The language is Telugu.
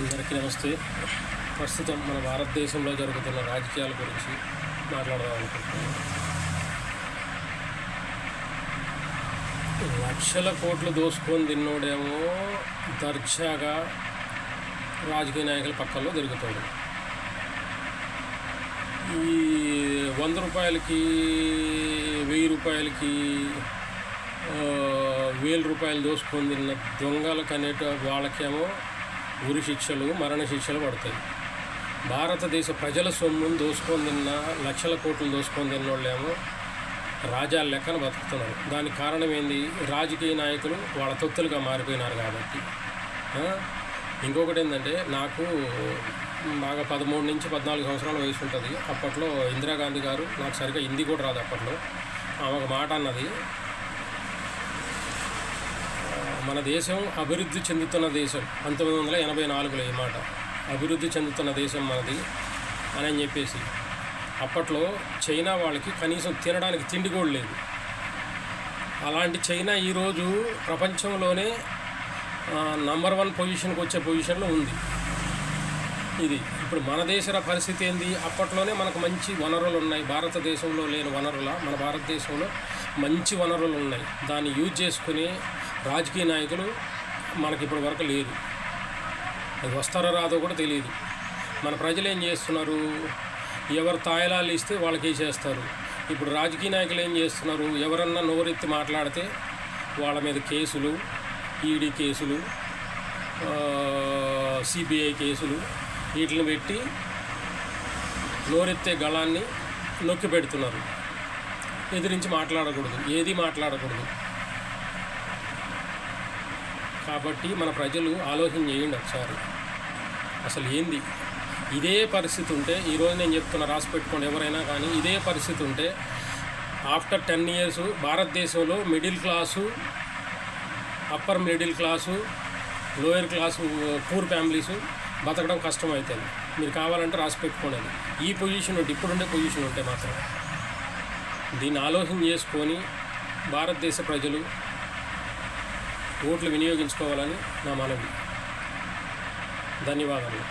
అందరికీ నమస్తే. ప్రస్తుతం మన భారతదేశంలో జరుగుతున్న రాజకీయాల గురించి మాట్లాడదాం అనుకుంటున్నాను. లక్షల కోట్లు దోసుకొని తిన్నోడేమో దర్జాగా రాజకీయ నాయకుల పక్కల్లో తిరుగుతాడు. ఈ 100 రూపాయలకి 1000 రూపాయలకి 1000 రూపాయలు దోసుకొని తిన్న దొంగలకు వాళ్ళకేమో ఉరి శిక్షలు, మరణ శిక్షలు పడతాయి. భారతదేశ ప్రజల సొమ్మును దోసుకొని తిన్న, లక్షల కోట్లు దోసుకొని తిన్నోళ్ళేమో రాజ్యాల లెక్కన బతుకుతున్నారు. దానికి కారణం ఏంది? రాజకీయ నాయకులు వాళ్ళ తొత్తులుగా మారిపోయినారు కాబట్టి. ఇంకొకటి ఏంటంటే, నాకు బాగా 13 నుంచి 14 సంవత్సరాల వయసు ఉంటుంది. అప్పట్లో ఇందిరాగాంధీ గారు, నాకు సరిగ్గా హిందీ కూడా రాదు అప్పట్లో, ఆమె ఒక మాట అన్నది, మన దేశం అభివృద్ధి చెందుతున్న దేశం, 1984లో ఈ మాట, అభివృద్ధి చెందుతున్న దేశం మనది అని చెప్పేసి. అప్పట్లో చైనా వాళ్ళకి కనీసం తినడానికి తిండి కూడా లేదు. అలాంటి చైనా ఈరోజు ప్రపంచంలోనే నంబర్ 1 పొజిషన్కి వచ్చే పొజిషన్లో ఉంది. ఇది ఇప్పుడు మన దేశ పరిస్థితి ఏంది? అప్పట్లోనే మనకు మంచి వనరులు ఉన్నాయి. భారతదేశంలో లేని మన భారతదేశంలో మంచి వనరులు ఉన్నాయి. దాన్ని యూజ్ చేసుకుని రాజకీయ నాయకులు మనకి ఇప్పటి వరకు లేరు. అది వస్తారో రాదో కూడా తెలియదు. మన ప్రజలు ఏం చేస్తున్నారు? ఎవరు తాయిలాలు ఇస్తే వాళ్ళకి వేసేస్తారు. ఇప్పుడు రాజకీయ నాయకులు ఏం చేస్తున్నారు? ఎవరన్నా నోరెత్తి మాట్లాడితే వాళ్ళ మీద కేసులు, ఈడీ కేసులు, సిబిఐ కేసులు, వీటిని పెట్టి నోరెత్తే గళాన్ని నొక్కి పెడుతున్నారు. ఎదిరించి మాట్లాడకూడదు, ఏది మాట్లాడకూడదు. కాబట్టి మన ప్రజలు ఆలోచన చేయండి ఒకసారి. అసలు ఏంది? ఇదే పరిస్థితి ఉంటే, ఈరోజు నేను చెప్తున్నా, రాసి పెట్టుకోండి ఎవరైనా కానీ, ఇదే పరిస్థితి ఉంటే ఆఫ్టర్ 10 years భారతదేశంలో middle class, upper middle class, lower class, poor families బతకడం కష్టమవుతుంది. మీరు కావాలంటే రాసి పెట్టుకోండి. ఈ పొజిషన్ ఉంటే, ఇప్పుడుండే పొజిషన్ ఉంటే మాత్రం దీన్ని ఆలోచన చేసుకొని భారతదేశ ప్రజలు ఓట్లు వినియోగించుకోవాలని నా మనవి. ధన్యవాదాలు.